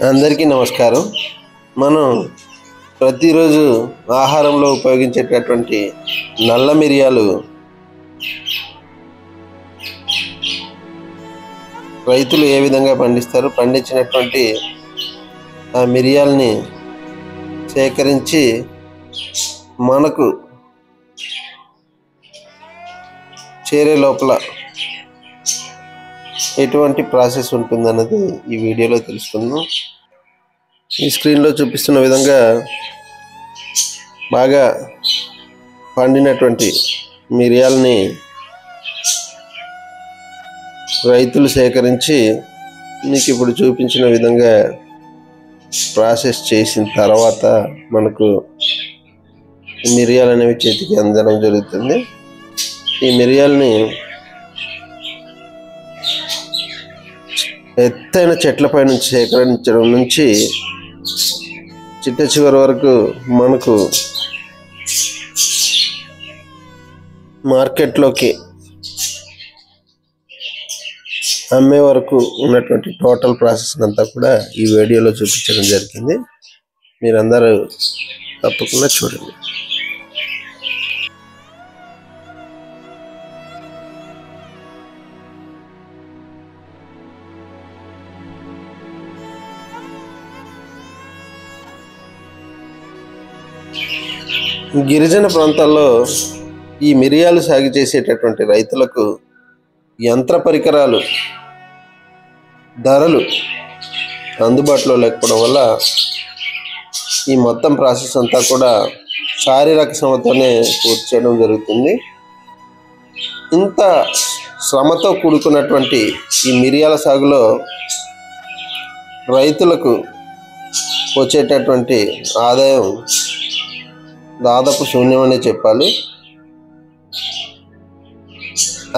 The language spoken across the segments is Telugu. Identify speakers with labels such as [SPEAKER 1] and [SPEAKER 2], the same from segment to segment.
[SPEAKER 1] అందరికీ నమస్కారం. మనం ప్రతిరోజు ఆహారంలో ఉపయోగించేటటువంటి నల్ల మిరియాలు రైతులు ఏ విధంగా పండిస్తారు, పండించినటువంటి ఆ మిరియాలని సేకరించి మనకు చేరే లోపల ఎటువంటి ప్రాసెస్ ఉంటుందన్నది ఈ వీడియోలో తెలుసుకుందాం. ఈ స్క్రీన్లో చూపిస్తున్న విధంగా బాగా పండినటువంటి మిరియాలని రైతులు సేకరించి మీకు ఇప్పుడు చూపించిన విధంగా ప్రాసెస్ చేసిన తర్వాత మనకు మిరియాలు అనేవి చేతికి అందడం జరుగుతుంది. ఈ మిరియాలని ఎత్తైన చెట్లపై నుంచి సేకరించడం నుంచి చిట్ట చివరి వరకు మనకు మార్కెట్లోకి అమ్మే వరకు ఉన్నటువంటి టోటల్ ప్రాసెస్ అంతా కూడా ఈ వీడియోలో చూపించడం జరిగింది. మీరందరూ తప్పకుండా చూడండి. గిరిజన ప్రాంతాల్లో ఈ మిరియాలు సాగు చేసేటటువంటి రైతులకు యంత్ర పరికరాలు ధరలు అందుబాటులో లేకపోవడం వల్ల ఈ మొత్తం ప్రాసెస్ అంతా కూడా శారీరక శ్రమతోనే పూర్తి చేయడం జరుగుతుంది. ఇంత శ్రమతో కూడుకున్నటువంటి ఈ మిరియాల సాగులో రైతులకు వచ్చేటటువంటి ఆదాయం దాదాపు శూన్యమనే చెప్పాలి.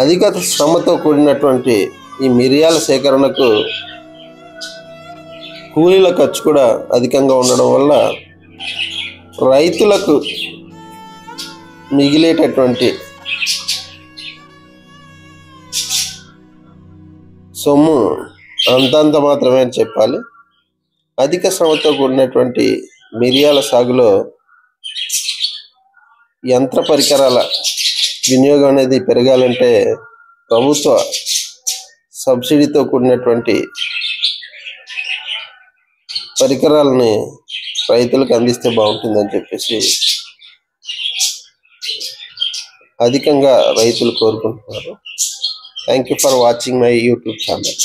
[SPEAKER 1] అధిక శ్రమతో కూడినటువంటి ఈ మిరియాల సేకరణకు కూలీల ఖర్చు కూడా అధికంగా ఉండడం వల్ల రైతులకు మిగిలేటటువంటి సొమ్ము అంతంత మాత్రమే అని చెప్పాలి. అధిక శ్రమతో కూడినటువంటి మిరియాల సాగులో యంత్ర పరికరాల వినియోగం అనేది పెరగాలంటే ప్రభుత్వ సబ్సిడీతో కూడినటువంటి పరికరాలని రైతులకు అందిస్తే బాగుంటుందని చెప్పేసి అధికంగా రైతులు కోరుకుంటున్నారు. Thank you for watching my YouTube channel.